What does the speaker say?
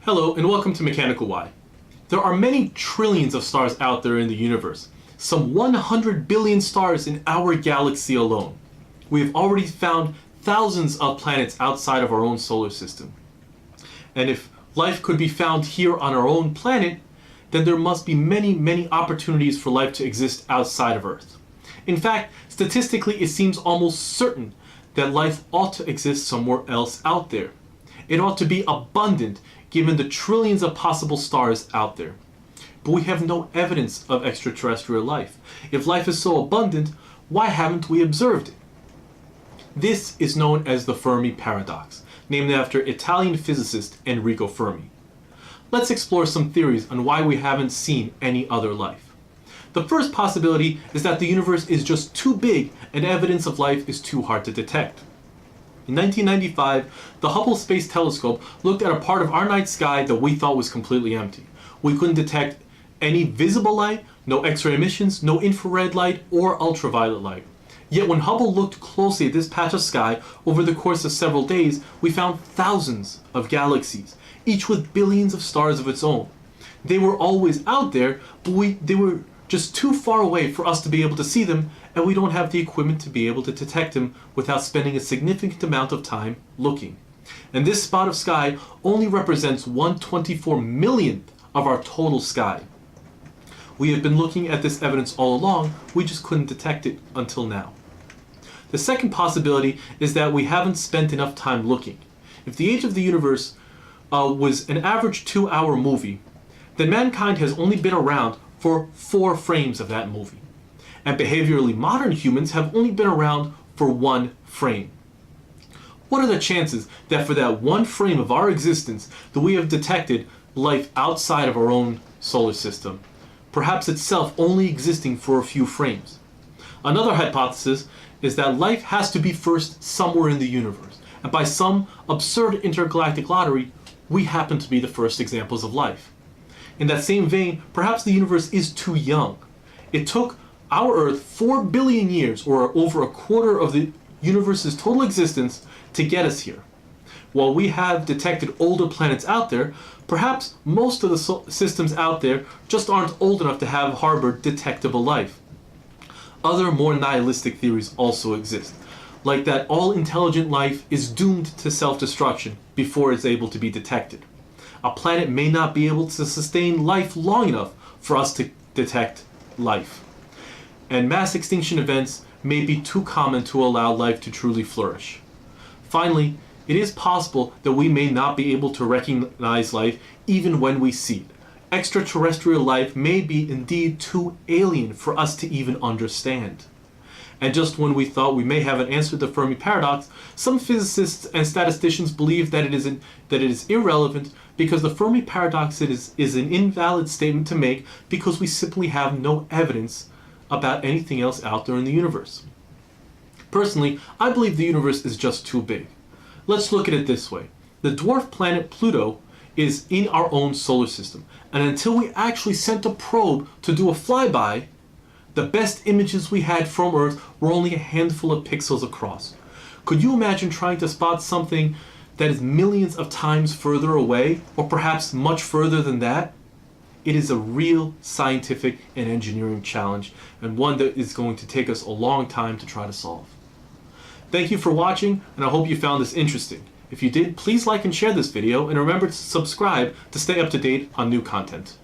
Hello and welcome to Mechanical Why. There are many trillions of stars out there in the universe, some 100 billion stars in our galaxy alone. We have already found thousands of planets outside of our own solar system. And if life could be found here on our own planet, then there must be many opportunities for life to exist outside of Earth. In fact, statistically it seems almost certain that life ought to exist somewhere else out there. It ought to be abundant given the trillions of possible stars out there. But we have no evidence of extraterrestrial life. If life is so abundant, why haven't we observed it? This is known as the Fermi Paradox, named after Italian physicist Enrico Fermi. Let's explore some theories on why we haven't seen any other life. The first possibility is that the universe is just too big and evidence of life is too hard to detect. In 1995, the Hubble Space Telescope looked at a part of our night sky that we thought was completely empty. We couldn't detect any visible light, no X-ray emissions, no infrared light, or ultraviolet light. Yet when Hubble looked closely at this patch of sky over the course of several days, we found thousands of galaxies, each with billions of stars of its own. They were always out there, but they were just too far away for us to be able to see them, and we don't have the equipment to be able to detect them without spending a significant amount of time looking. And this spot of sky only represents 1/24 millionth of our total sky. We have been looking at this evidence all along, we just couldn't detect it until now. The second possibility is that we haven't spent enough time looking. If the age of the universe was an average 2-hour movie, then mankind has only been around for 4 frames of that movie. And behaviorally modern humans have only been around for 1 frame. What are the chances that for that 1 frame of our existence that we have detected life outside of our own solar system, perhaps itself only existing for a few frames? Another hypothesis is that life has to be first somewhere in the universe, and by some absurd intergalactic lottery, we happen to be the first examples of life. In that same vein, perhaps the universe is too young. It took our Earth 4 billion years, or over a quarter of the universe's total existence, to get us here. While we have detected older planets out there, perhaps most of the systems out there just aren't old enough to have harbored detectable life. Other more nihilistic theories also exist, like that all intelligent life is doomed to self-destruction before it's able to be detected. A planet may not be able to sustain life long enough for us to detect life. And mass extinction events may be too common to allow life to truly flourish. Finally, it is possible that we may not be able to recognize life even when we see it. Extraterrestrial life may be indeed too alien for us to even understand. And just when we thought we may have answered the Fermi Paradox, some physicists and statisticians believe that it is irrelevant because the Fermi Paradox is an invalid statement to make because we simply have no evidence about anything else out there in the universe. Personally, I believe the universe is just too big. Let's look at it this way. The dwarf planet Pluto is in our own solar system, and until we actually sent a probe to do a flyby, the best images we had from Earth were only a handful of pixels across. Could you imagine trying to spot something that is millions of times further away, or perhaps much further than that? It is a real scientific and engineering challenge, and one that is going to take us a long time to try to solve. Thank you for watching, and I hope you found this interesting. If you did, please like and share this video, and remember to subscribe to stay up to date on new content.